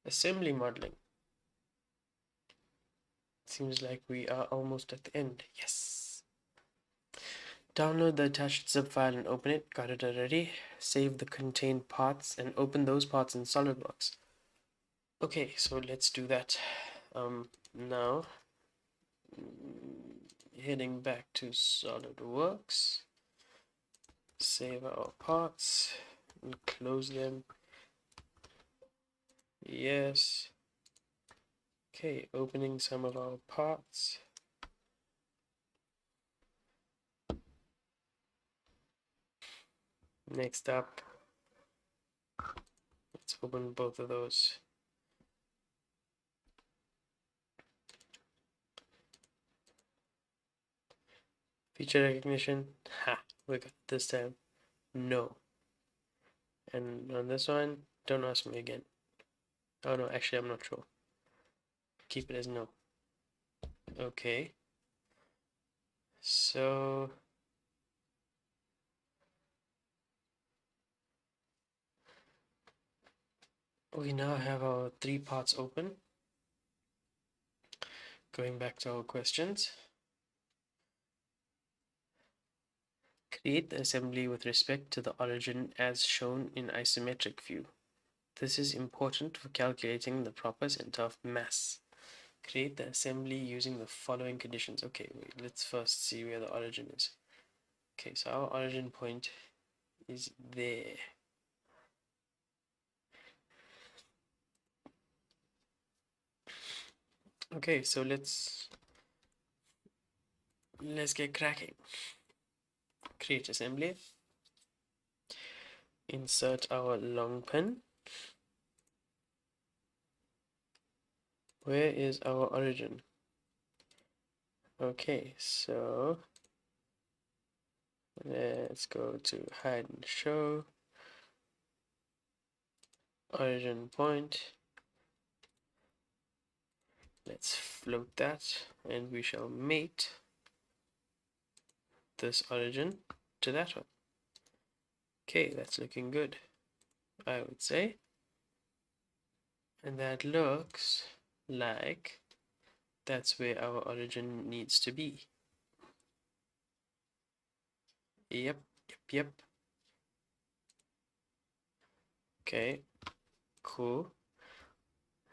Assembly modeling. Seems like we are almost at the end. Yes. Download the attached zip file and open it. Got it already. Save the contained parts and open those parts in SolidWorks. Okay, so let's do that. Now, heading back to SolidWorks. Save our parts and close them. Yes. Okay, opening some of our parts. Next up, let's open both of those. Feature recognition. Ha, we got it this time. No. And on this one, don't ask me again. Oh no, actually I'm not sure. Keep it as no. Okay. So we now have our 3 parts open. Going back to our questions. Create the assembly with respect to the origin as shown in isometric view. This is important for calculating the proper center of mass. Create the assembly using the following conditions. Okay, wait, let's first see where the origin is. Okay, so our origin point is there. Okay, so let's get cracking. Create assembly. Insert our long pin. Where is our origin? Okay, so let's go to hide and show. Origin point. Let's float that and we shall mate this origin to that one. Okay, that's looking good, I would say. And that looks like that's where our origin needs to be. Yep. Okay, cool.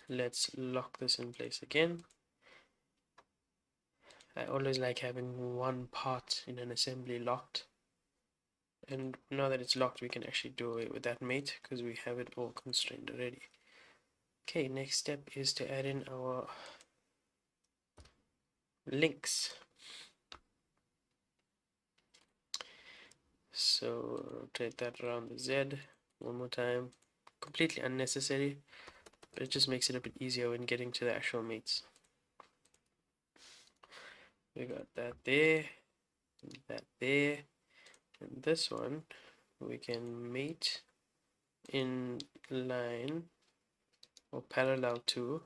Let's lock this in place again. I always like having one part in an assembly locked. And now that it's locked, we can actually do away with that mate because we have it all constrained already. Okay, next step is to add in our links. So rotate that around the Z one more time. Completely unnecessary, but it just makes it a bit easier when getting to the actual mates. We got that there, and this one we can mate in line or parallel to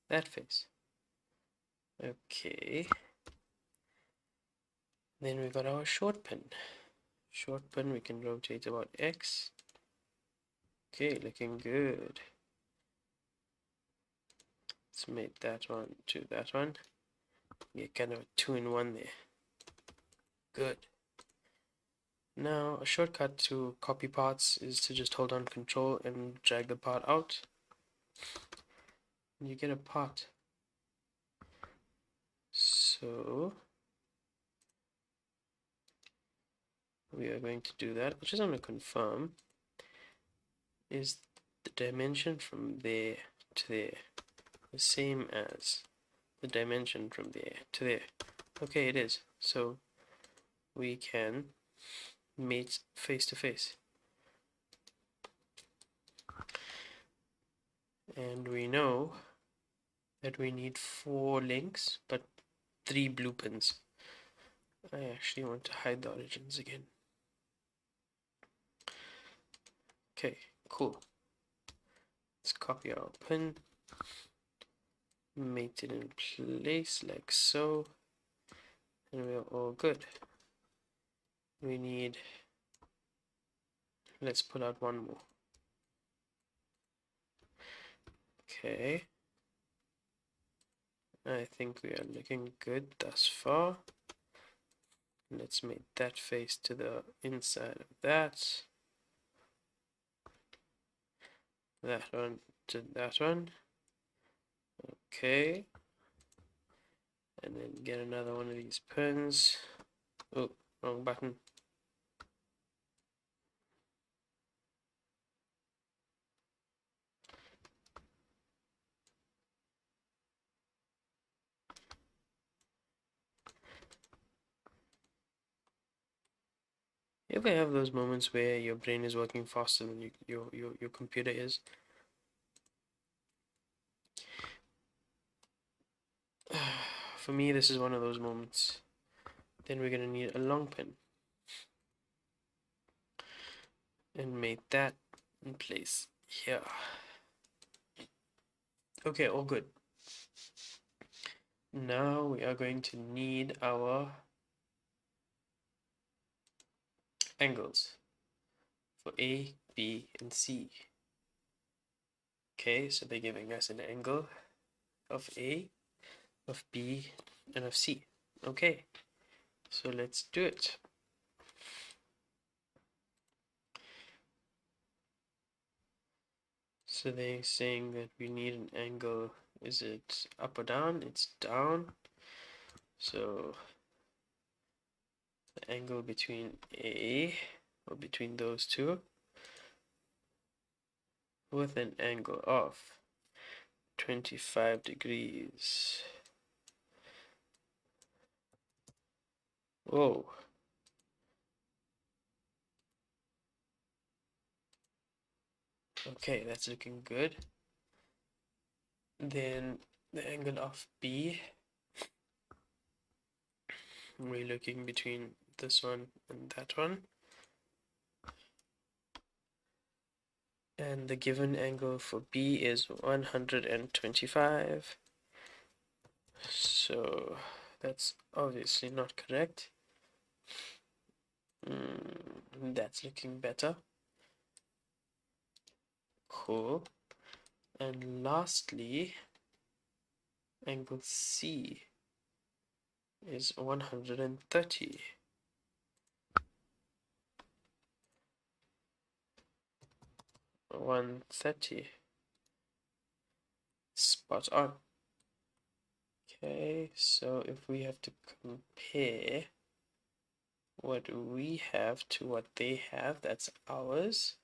that face. Okay. Then we got our short pin. Short pin we can rotate about X. Okay, looking good. Let's mate that one to that one. Get kind of a 2-in-1 there. Good. Now a shortcut to copy parts is to just hold on Control and drag the part out. And you get a part. So we are going to do that. I just want to confirm, is the dimension from there to there the same as the dimension from there to there? Okay, it is. So we can mate face to face. And we know that we need 4 links, but 3 blue pins. I actually want to hide the origins again. Okay, cool. Let's copy our pin, mate it in place like so, and we're all good. We need, let's pull out one more. Okay. I think we are looking good thus far. Let's make that face to the inside of that. That one to that one. Okay. And then get another one of these pins. Oh, wrong button. You ever have those moments where your brain is working faster than your computer is? For me, this is one of those moments. Then we're gonna need a long pin. And make that in place here. Okay, all good. Now we are going to need our angles for A, B, and C. Okay, so they're giving us an angle of A, of B, and of C. Okay, so let's do it. So they're saying that we need an angle. Is it up or down? It's down. So the angle between A, or between those two, with an angle of 25 degrees. Whoa. Okay, that's looking good. Then the angle of B, we're looking between this one and that one. And the given angle for B is 125. So that's obviously not correct. That's looking better. Cool. And lastly, angle C is 130. 130. Spot on. Okay, so if we have to compare what we have to what they have, that's ours,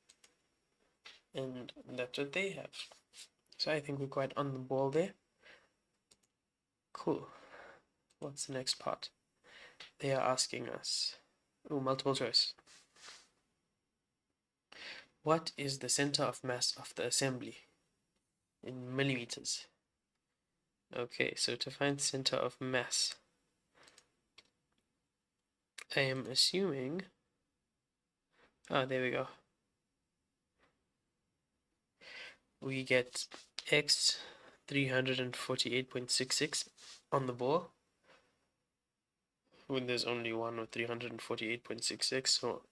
and that's what they have. So I think we're quite on the ball there. Cool. What's the next part? They are asking us, multiple choice. What is the center of mass of the assembly in millimeters? Okay, so to find center of mass, I am assuming, there we go. We get X 348.66 on the ball when there's only one of 348.66, so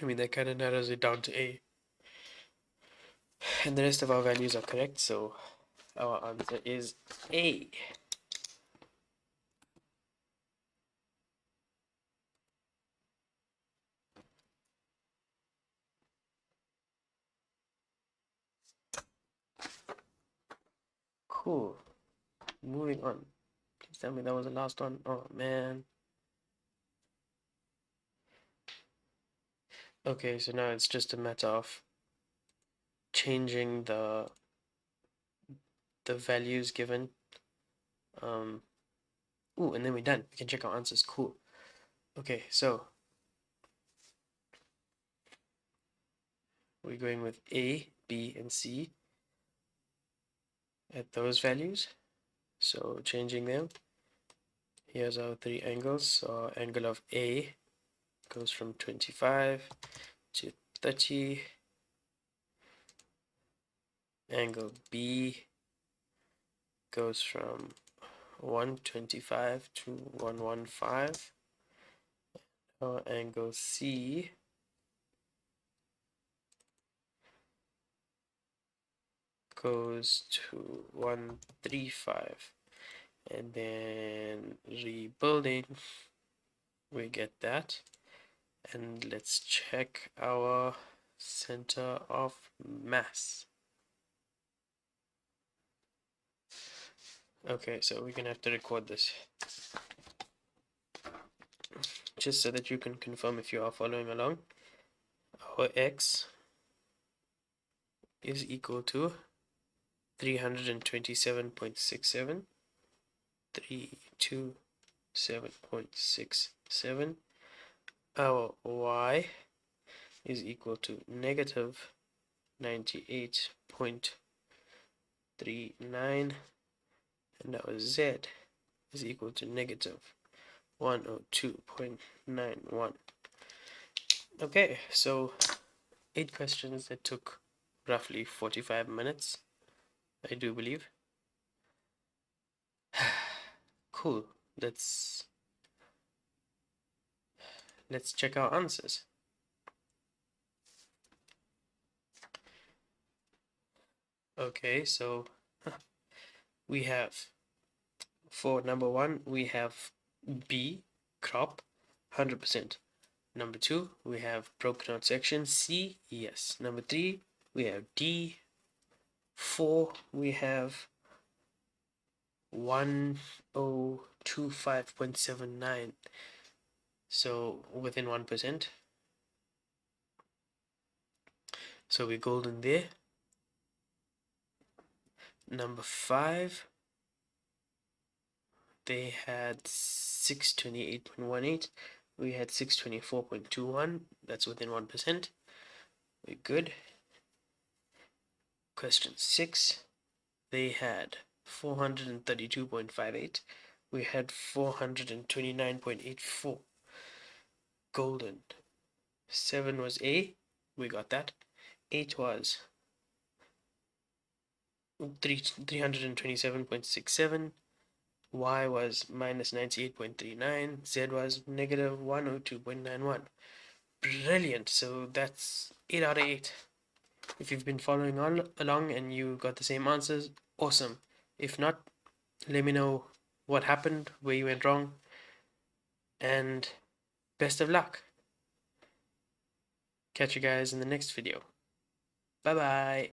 I mean that kind of narrows it down to A. And the rest of our values are correct, so our answer is A. Cool. Moving on. Please tell me that was the last one. Oh man. Okay, so now it's just a matter of changing the values given. Ooh, and then we're done. We can check our answers. Cool. Okay, so we're going with A, B, and C at those values. So changing them. Here's our three angles. So our angle of A goes from 25 to 30. Angle B goes from 125 to 115. Our angle C goes to 135, and then rebuilding, we get that. And let's check our center of mass. Okay, so we're gonna have to record this just so that you can confirm if you are following along. Our x is equal to 327.67, 327.67. Our y is equal to negative 98.39, and our z is equal to negative 102.91. Okay, so 8 questions that took roughly 45 minutes, I do believe. Cool. Let's check our answers. Okay, so we have, for number 1, we have B, crop, 100%. Number 2, we have broken out section. C, yes. Number 3, we have D. 4, we have 1025.79. So within 1%. So we're golden there. Number 5, they had 628.18. We had 624.21. That's within 1%. We're good. Question 6, they had 432.58. We had 429.84. Golden. 7 was A. We got that. 8 was 327.67. Y was minus 98.39. Z was negative 102.91. Brilliant. So that's 8 out of 8. If you've been following along and you got the same answers, awesome. If not, let me know what happened, where you went wrong, and best of luck. Catch you guys in the next video. Bye bye.